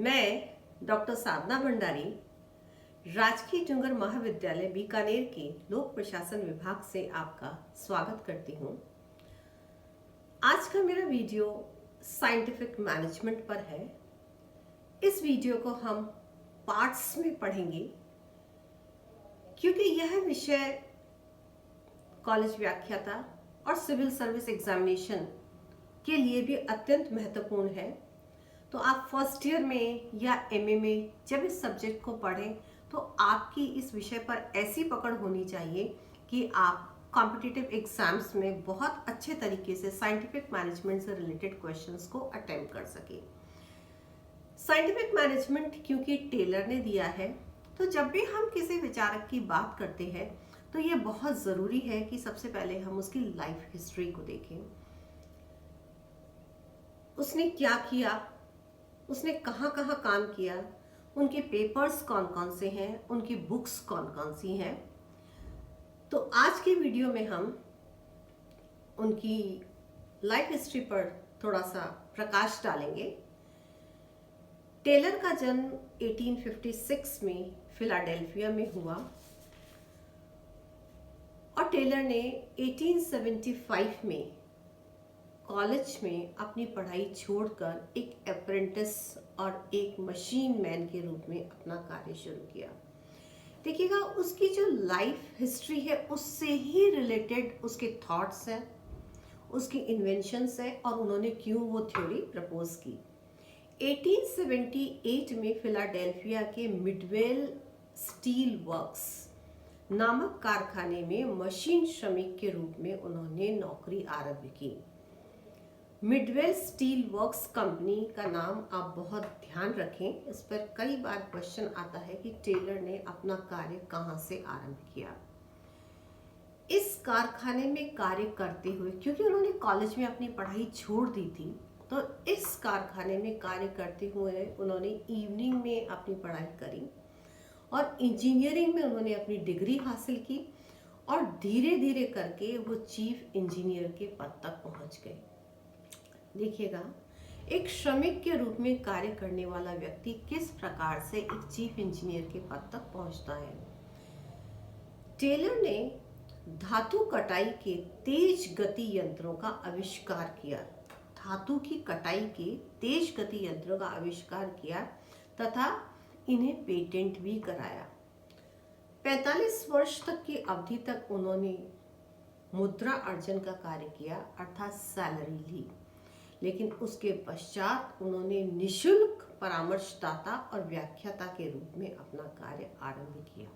मैं डॉक्टर साधना भंडारी राजकीय डूंगर महाविद्यालय बीकानेर के लोक प्रशासन विभाग से आपका स्वागत करती हूँ। आज का मेरा वीडियो साइंटिफिक मैनेजमेंट पर है। इस वीडियो को हम पार्ट्स में पढ़ेंगे क्योंकि यह विषय कॉलेज व्याख्याता और सिविल सर्विस एग्जामिनेशन के लिए भी अत्यंत महत्वपूर्ण है। तो आप फर्स्ट ईयर में या एमए में जब इस सब्जेक्ट को पढ़ें तो आपकी इस विषय पर ऐसी पकड़ होनी चाहिए कि आप कॉम्पिटिटिव एग्जाम्स में बहुत अच्छे तरीके से साइंटिफिक मैनेजमेंट से रिलेटेड क्वेश्चंस को अटेम्प्ट कर सके। साइंटिफिक मैनेजमेंट क्योंकि टेलर ने दिया है, तो जब भी हम किसी विचारक की बात करते हैं तो ये बहुत ज़रूरी है कि सबसे पहले हम उसकी लाइफ हिस्ट्री को देखें। उसने क्या किया, उसने कहाँ कहाँ काम किया, उनके पेपर्स कौन कौन से हैं, उनकी बुक्स कौन कौन सी हैं। तो आज के वीडियो में हम उनकी लाइफ हिस्ट्री पर थोड़ा सा प्रकाश डालेंगे। टेलर का जन्म 1856 में फिलाडेल्फिया में हुआ और टेलर ने 1875 में कॉलेज में अपनी पढ़ाई छोड़कर एक अप्रेंटिस और एक मशीन मैन के रूप में अपना कार्य शुरू किया। देखिएगा, उसकी जो लाइफ हिस्ट्री है उससे ही रिलेटेड उसके थॉट्स हैं, उसकी इन्वेंशंस हैं और उन्होंने क्यों वो थ्योरी प्रपोज की। 1878 में फिलाडेल्फिया के मिडवेल स्टील वर्क्स नामक कारखाने में मशीन श्रमिक के रूप में उन्होंने नौकरी आरंभ की। मिडवेल स्टील वर्क्स कंपनी का नाम आप बहुत ध्यान रखें, इस पर कई बार क्वेश्चन आता है कि टेलर ने अपना कार्य कहाँ से आरंभ किया। इस कारखाने में कार्य करते हुए, क्योंकि उन्होंने कॉलेज में अपनी पढ़ाई छोड़ दी थी, तो इस कारखाने में कार्य करते हुए उन्होंने इवनिंग में अपनी पढ़ाई करी और इंजीनियरिंग में उन्होंने अपनी डिग्री हासिल की और धीरे धीरे करके वो चीफ इंजीनियर के पद तक पहुंच गए। देखिएगा, एक श्रमिक के रूप में कार्य करने वाला व्यक्ति किस प्रकार से एक चीफ इंजीनियर के पद तक पहुंचता है। टेलर ने धातु कटाई के तेज गति यंत्रों का आविष्कार किया। धातु की कटाई के तेज गति यंत्रों का आविष्कार किया तथा इन्हें पेटेंट भी कराया। 45 वर्ष तक की अवधि तक उन्होंने मुद्रा अर्जन का कार्य किया, अर्थात सैलरी ली, लेकिन उसके पश्चात उन्होंने निशुल्क परामर्शदाता और व्याख्याता के रूप में अपना कार्य आरंभ किया।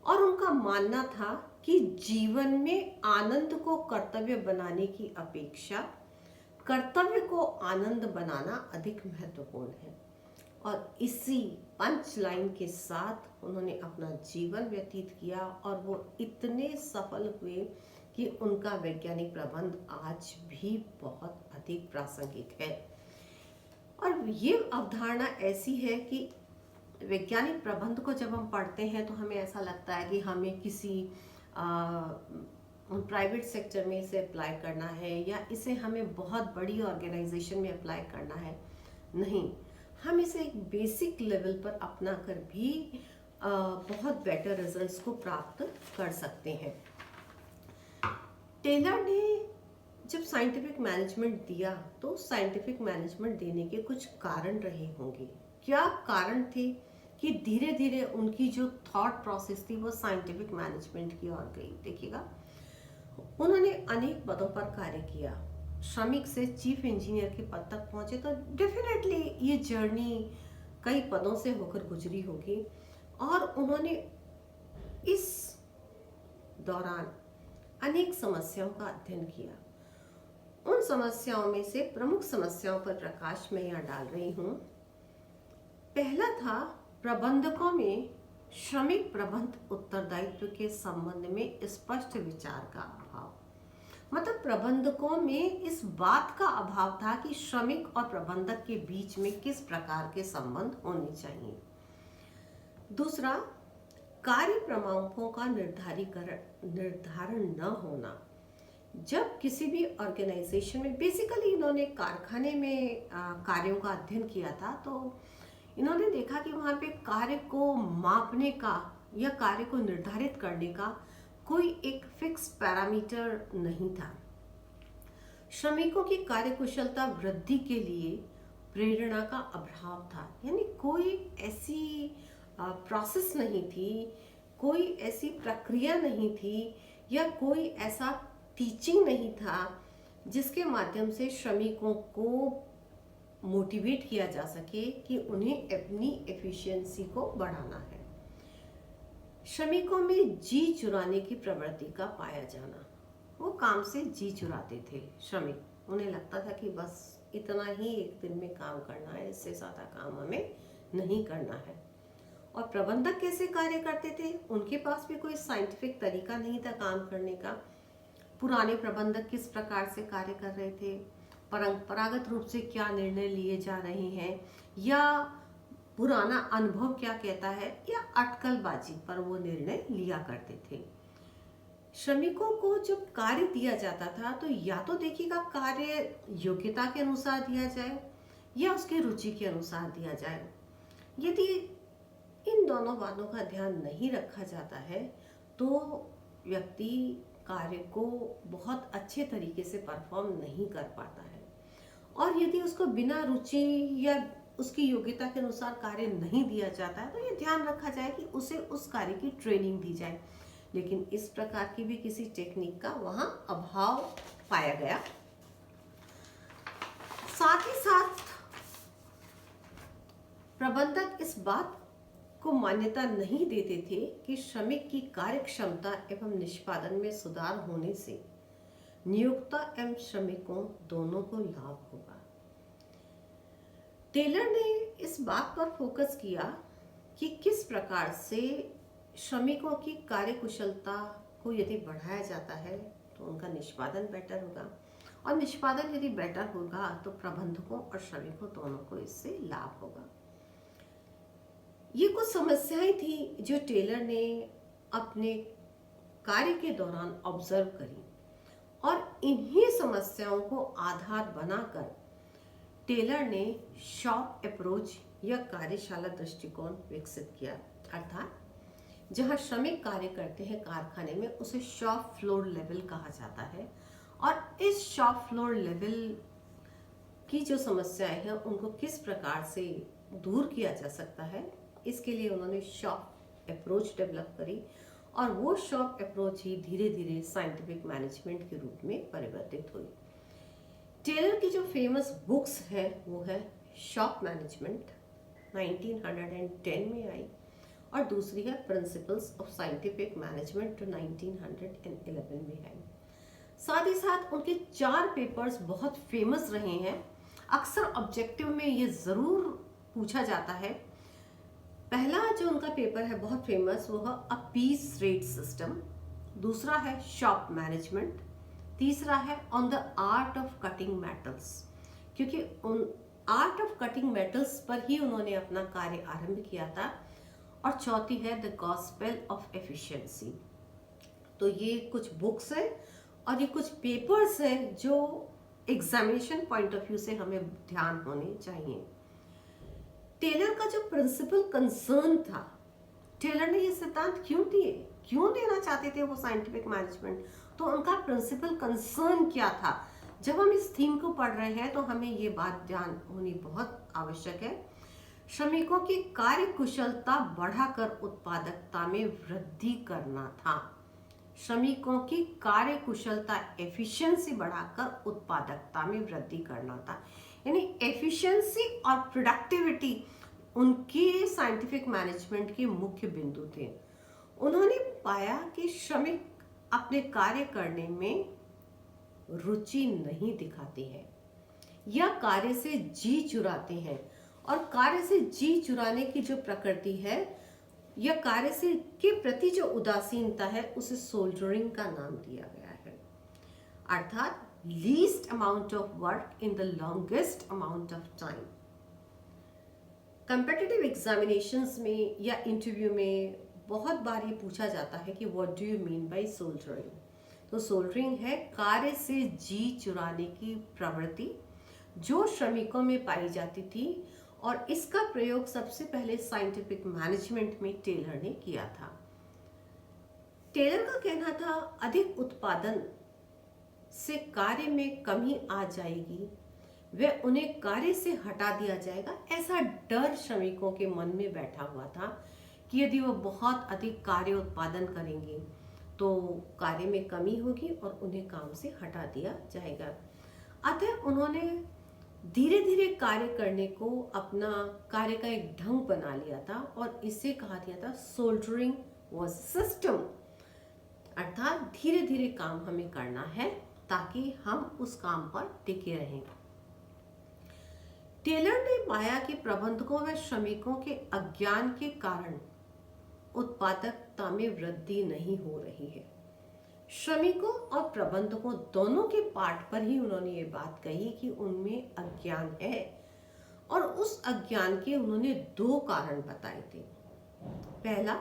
और उनका मानना था कि जीवन में आनंद को कर्तव्य बनाने की अपेक्षा कर्तव्य को आनंद बनाना अधिक महत्वपूर्ण है। और इसी पंच लाइन के साथ उन्होंने अपना जीवन व्यतीत किया और वो इतने सफल हुए कि उनका वैज्ञानिक प्रबंध आज भी बहुत अधिक प्रासंगिक है। और ये अवधारणा ऐसी है कि वैज्ञानिक प्रबंध को जब हम पढ़ते हैं तो हमें ऐसा लगता है कि हमें किसी प्राइवेट सेक्टर में इसे अप्लाई करना है या इसे हमें बहुत बड़ी ऑर्गेनाइजेशन में अप्लाई करना है। नहीं, हम इसे एक बेसिक लेवल पर अपना कर भी बहुत बेटर रिजल्ट्स को प्राप्त कर सकते हैं। टेलर ने जब साइंटिफिक मैनेजमेंट दिया तो साइंटिफिक मैनेजमेंट देने के कुछ कारण रहे होंगे। क्या कारण थे कि धीरे धीरे उनकी जो थॉट प्रोसेस थी वो साइंटिफिक मैनेजमेंट की ओर गई। देखिएगा, उन्होंने अनेक पदों पर कार्य किया, श्रमिक से चीफ इंजीनियर के पद तक पहुंचे, तो डेफिनेटली ये जर्नी कई पदों से होकर गुजरी होगी। और उन्होंने इस दौरान अनेक समस्याओं का अध्ययन किया। उन समस्याओं में से प्रमुख समस्याओं पर प्रकाश मैं यहाँ डाल रही हूँ। पहला था प्रबंधकों में श्रमिक प्रबंध उत्तरदायित्व के संबंध में स्पष्ट विचार का अभाव। मतलब प्रबंधकों में इस बात का अभाव था कि श्रमिक और प्रबंधक के बीच में किस प्रकार के संबंध होने चाहिए। दूसरा, कार्य प्रमाणों का निर्धारण न होना। जब किसी भी ऑर्गेनाइजेशन में, बेसिकली इन्होंने कारखाने में कार्यों का अध्ययन किया था, तो इन्होंने देखा कि वहाँ पे कार्य को मापने का या कार्य को निर्धारित करने का कोई एक फिक्स पैरामीटर नहीं था। श्रमिकों की कार्यकुशलता वृद्धि के लिए प्रेरणा का अभाव था, यानी कोई ऐसी प्रोसेस नहीं थी, कोई ऐसी प्रक्रिया नहीं थी, या कोई ऐसा टीचिंग नहीं था जिसके माध्यम से श्रमिकों को मोटिवेट किया जा सके कि उन्हें अपनी एफिशिएंसी को बढ़ाना है। श्रमिकों में जी चुराने की प्रवृत्ति का पाया जाना, वो काम से जी चुराते थे श्रमिक, उन्हें लगता था कि बस इतना ही एक दिन में काम करना है, इससे ज़्यादा काम हमें नहीं करना है। और प्रबंधक कैसे कार्य करते थे, उनके पास भी कोई साइंटिफिक तरीका नहीं था काम करने का। पुराने प्रबंधक किस प्रकार से कार्य कर रहे थे, परंपरागत रूप से क्या निर्णय लिए जा रहे हैं, या पुराना अनुभव क्या कहता है, या अटकलबाजी पर वो निर्णय लिया करते थे। श्रमिकों को जब कार्य दिया जाता था तो या तो देखिएगा कार्य योग्यता के अनुसार दिया जाए या उसकी रुचि के अनुसार दिया जाए। यदि इन दोनों बातों का ध्यान नहीं रखा जाता है तो व्यक्ति कार्य को बहुत अच्छे तरीके से परफॉर्म नहीं कर पाता है। और यदि उसको बिना रुचि या उसकी योग्यता के अनुसार कार्य नहीं दिया जाता है तो ये ध्यान रखा जाए कि उसे उस कार्य की ट्रेनिंग दी जाए, लेकिन इस प्रकार की भी किसी टेक्निक का वहाँ अभाव पाया गया। साथ ही साथ प्रबंधक इस बात को मान्यता नहीं देते थे कि श्रमिक की कार्य क्षमता एवं निष्पादन में सुधार होने से नियोक्ता एवं श्रमिकों दोनों को लाभ होगा। टेलर ने इस बात पर फोकस किया कि किस प्रकार से श्रमिकों की कार्यकुशलता को यदि बढ़ाया जाता है तो उनका निष्पादन बेटर होगा, और निष्पादन यदि बेटर होगा तो प्रबंधकों और श्रमिकों दोनों को इससे लाभ होगा। ये कुछ समस्याएं थी जो टेलर ने अपने कार्य के दौरान ऑब्जर्व करी, और इन्हीं समस्याओं को आधार बनाकर टेलर ने शॉप अप्रोच या कार्यशाला दृष्टिकोण विकसित किया। अर्थात जहां श्रमिक कार्य करते हैं कारखाने में, उसे शॉप फ्लोर लेवल कहा जाता है, और इस शॉप फ्लोर लेवल की जो समस्याएं हैं उनको किस प्रकार से दूर किया जा सकता है, इसके लिए उन्होंने शॉप अप्रोच डेवलप करी, और वो शॉप अप्रोच ही धीरे धीरे साइंटिफिक मैनेजमेंट के रूप में परिवर्तित हुई। टेलर की जो फेमस बुक्स है वो है शॉप मैनेजमेंट, 1910 में आई, और दूसरी है प्रिंसिपल्स ऑफ साइंटिफिक मैनेजमेंट जो 1911 में आई। साथ ही साथ उनके 4 पेपर्स बहुत फेमस रहे हैं। अक्सर ऑब्जेक्टिव में ये ज़रूर पूछा जाता है। पहला जो उनका पेपर है बहुत फेमस, वो है अ पीस रेट सिस्टम, दूसरा है शॉप मैनेजमेंट, तीसरा है on the art of cutting metals, क्योंकि उन आर्ट ऑफ कटिंग मेटल्स पर ही उन्होंने अपना कार्य आरंभ किया था, और चौथी है द गॉस्पेल ऑफ एफिशिएंसी। तो ये कुछ बुक्स हैं और ये कुछ पेपर्स हैं जो एग्जामिनेशन पॉइंट ऑफ व्यू से हमें ध्यान होने चाहिए। टेलर का जो प्रिंसिपल कंसर्न था, टेलर ने ये सिद्धांत क्यों देना चाहते थे वो साइंटिफिक मैनेजमेंट, तो उनका प्रिंसिपल कंसर्न क्या था। जब हम इस थीम को पढ़ रहे हैं तो हमें ये बात ध्यान होनी बहुत आवश्यक है। श्रमिकों की कार्य कुशलता बढ़ाकर उत्पादकता में वृद्धि करना था। श्रमिकों की कार्य कुशलता एफिशिएंसी बढ़ाकर उत्पादकता में वृद्धि करना था, यानी एफिशिएंसी और प्रोडक्टिविटी उनके साइंटिफिक मैनेजमेंट के मुख्य बिंदु थे। उन्होंने पाया कि श्रमिक अपने कार्य करने में रुचि नहीं दिखाते हैं या कार्य से जी चुराते हैं, और कार्य से जी चुराने की जो प्रकृति है या कार्य से के प्रति जो उदासीनता है उसे सोल्जरिंग का नाम दिया गया है। अर्थात least amount of work in the longest amount of time. Competitive examinations में या इंटरव्यू में बहुत बार ये पूछा जाता है कि what do you mean by soldiering. तो सोल्डरिंग है कार्य से जी चुराने की प्रवृत्ति जो श्रमिकों में पाई जाती थी, और इसका प्रयोग सबसे पहले साइंटिफिक मैनेजमेंट में टेलर ने किया था। टेलर का कहना था अधिक उत्पादन से कार्य में कमी आ जाएगी, वे उन्हें कार्य से हटा दिया जाएगा। ऐसा डर श्रमिकों के मन में बैठा हुआ था कि यदि वो बहुत अधिक कार्य उत्पादन करेंगे तो कार्य में कमी होगी और उन्हें काम से हटा दिया जाएगा। अतः उन्होंने धीरे धीरे कार्य करने को अपना कार्य का एक ढंग बना लिया था और इसे कहा गया था सोल्डरिंग वाज सिस्टम, अर्थात धीरे धीरे काम हमें करना है ताकि हम उस काम पर टिके रहें। टेलर ने पाया कि प्रबंधकों व श्रमिकों के अज्ञान के कारण उत्पादकता में वृद्धि नहीं हो रही है। श्रमिकों और प्रबंधकों दोनों के पार्ट पर ही उन्होंने ये बात कही कि उनमें अज्ञान है, और उस अज्ञान के उन्होंने दो कारण बताए थे। पहला,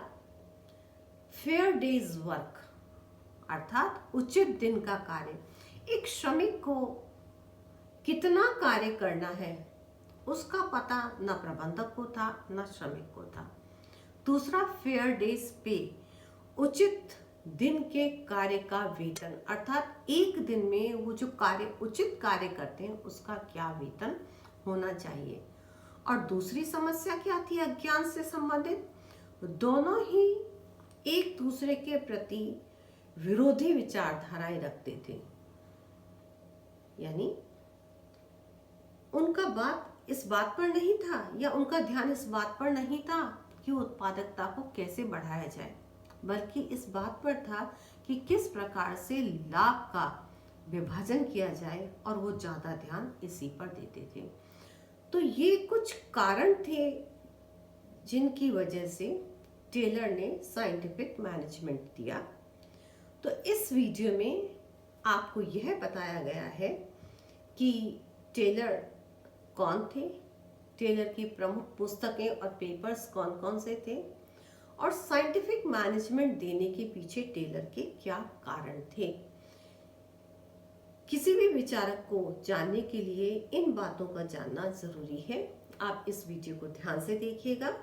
फेयर डेज वर्क, अर्थात उचित दिन का कार्य। एक श्रमिक को कितना कार्य करना है उसका पता न प्रबंधक को था न श्रमिक को था। दूसरा, फेयर डेज पे, उचित दिन के कार्य का वेतन, अर्थात एक दिन में वो जो कार्य उचित कार्य करते हैं उसका क्या वेतन होना चाहिए। और दूसरी समस्या क्या थी अज्ञान से संबंधित? दोनों ही एक दूसरे के प्रति विरोधी विचारधाराएं रखते थे, यानी उनका बात इस बात पर नहीं था या उनका ध्यान इस बात पर नहीं था कि उत्पादकता को कैसे बढ़ाया जाए, बल्कि इस बात पर था कि किस प्रकार से लाभ का विभाजन किया जाए, और वो ज़्यादा ध्यान इसी पर देते थे। तो ये कुछ कारण थे जिनकी वजह से टेलर ने साइंटिफिक मैनेजमेंट दिया। तो इस वीडियो में आपको यह बताया गया है कि टेलर कौन थे, टेलर की प्रमुख पुस्तकें और पेपर्स कौन कौन से थे, और साइंटिफिक मैनेजमेंट देने के पीछे टेलर के क्या कारण थे। किसी भी विचारक को जानने के लिए इन बातों का जानना जरूरी है। आप इस वीडियो को ध्यान से देखिएगा।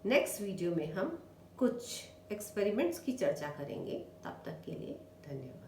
नेक्स्ट वीडियो में हम कुछ एक्सपेरिमेंट्स की चर्चा करेंगे। तब तक के लिए धन्यवाद।